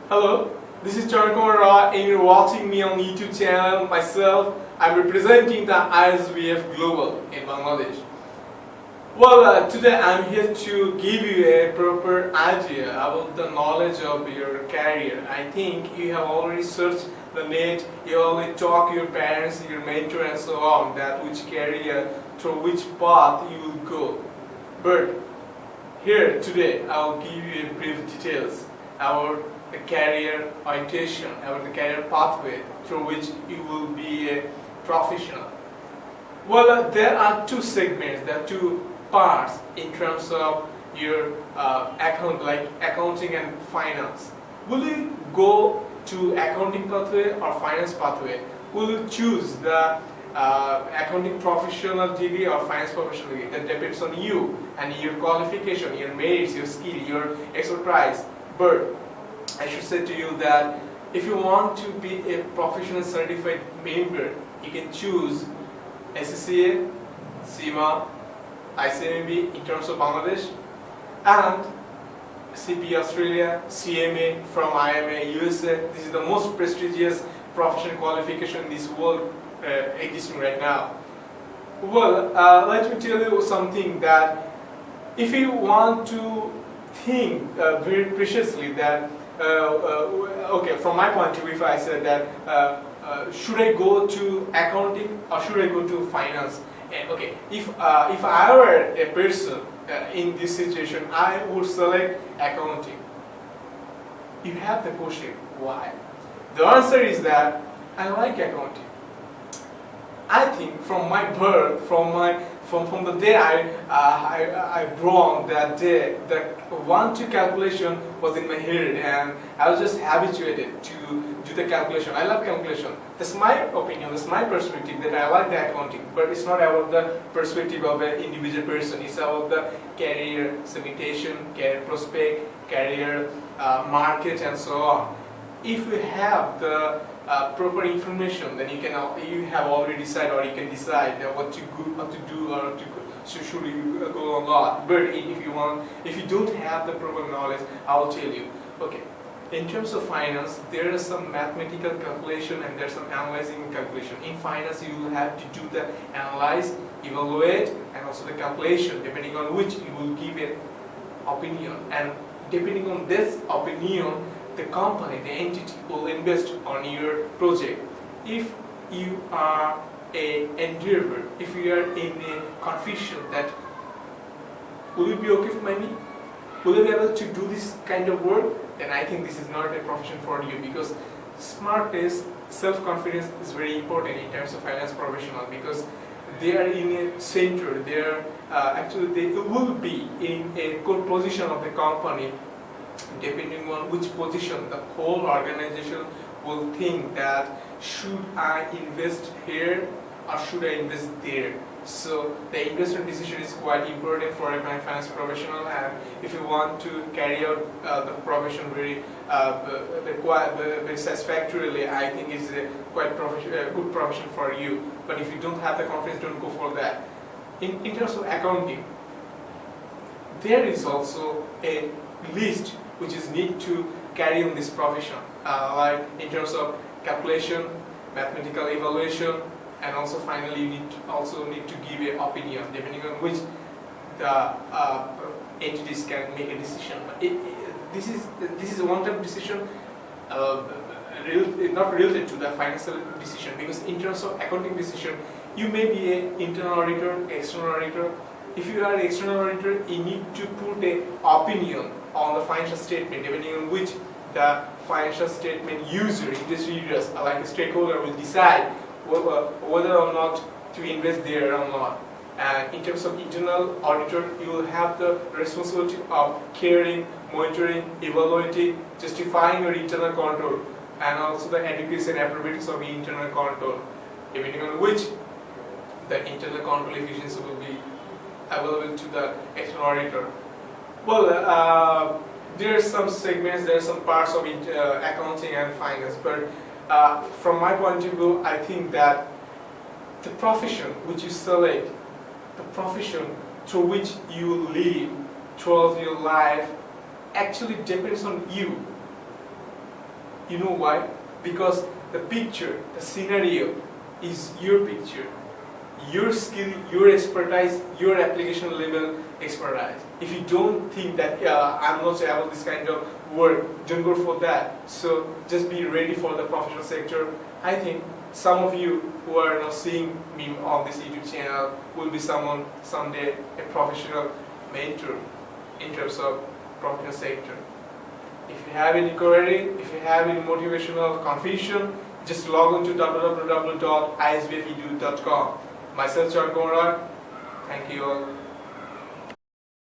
Hello, this is Shantinagar and you're watching me on YouTube channel. Myself, I'm representing the ISBF Global in Bangladesh. Well, today I'm here to give you a proper idea about the knowledge of your career. I think you have already searched the net, you already talked to your parents, your mentor and so on, that which career, through which path you will go. But here today I will give you a brief details about the career orientation, about the career pathway through which you will be a professional. Well, there are two segments, there are two parts in terms of your like accounting and finance. Will you go to accounting pathway or finance pathway? Will you choose the accounting professional degree or finance professional degree? That depends on you and your qualification, your merits, your skill, your expertise. But I should say to you that if you want to be a professional certified member, you can choose SCCA, CIMA, ICMB in terms of Bangladesh, and CP Australia, CMA from IMA, USA. This is the most prestigious professional qualification in this world existing right now. Well, let me tell you something, that if you want to think very preciously that okay, from my point of view, if I said that should I go to accounting or should I go to finance? Okay, if I were a person in this situation, I would select accounting. You have the question, why? The answer is that I like accounting. I think from my birth, from the day I born, that day, the 1-2 calculation was in my head, and I was just habituated to do the calculation. I love calculation. That's my opinion, that's my perspective, that I like the accounting. But it's not about the perspective of an individual person. It's about the career segmentation, career prospect, career market, and so on. If you have the proper information, then you have already decided, or you can decide what to do, or should you go or not. But if you don't have the proper knowledge, I will tell you. Okay, in terms of finance, there is some mathematical calculation and there's some analyzing calculation. In finance, you will have to do the analyze, evaluate, and also the calculation, depending on which you will give an opinion, and depending on this opinion, the company, the entity will invest on your project. If you are an endeavor, if you are in a confusion that will it be okay for me? Will you be able to do this kind of work? Then I think this is not a profession for you, because smartness, self-confidence is very important in terms of finance professional, because they are in a center, they are actually they will be in a good position of the company. Depending on which position, the whole organization will think that should I invest here or should I invest there. So the investment decision is quite important for a finance professional, and if you want to carry out the profession very satisfactorily, I think it's a good profession for you. But if you don't have the confidence, don't go for that. In terms of accounting, there is also a list which is need to carry on this profession, like in terms of calculation, mathematical evaluation, and also finally you need to give an opinion, depending on which the entities can make a decision. This is a one-time decision, not related to the financial decision, because in terms of accounting decision, you may be an internal auditor, external auditor. If you are an external auditor, you need to put an opinion on the financial statement, depending on which the financial statement user, industry users, like a stakeholder, will decide whether or not to invest there or not. And in terms of internal auditor, you will have the responsibility of caring, monitoring, evaluating, justifying your internal control, and also the adequacy and appropriateness of the internal control, depending on which the internal control efficiency will be available to the external auditor. Well, there are some segments, there are some parts of it, accounting and finance, but from my point of view, I think that the profession which you select, the profession through which you live throughout your life, actually depends on you. You know why? Because the picture, the scenario is your picture, your skill, your expertise, your application level expertise. If you don't think that I'm not able this kind of work, don't go for that. So just be ready for the professional sector. I think some of you who are now seeing me on this YouTube channel will be someone someday a professional mentor in terms of professional sector. If you have any query, if you have any motivational confusion, just log on to www.isbfedu.com. Myself, Shantinagar. Thank you all.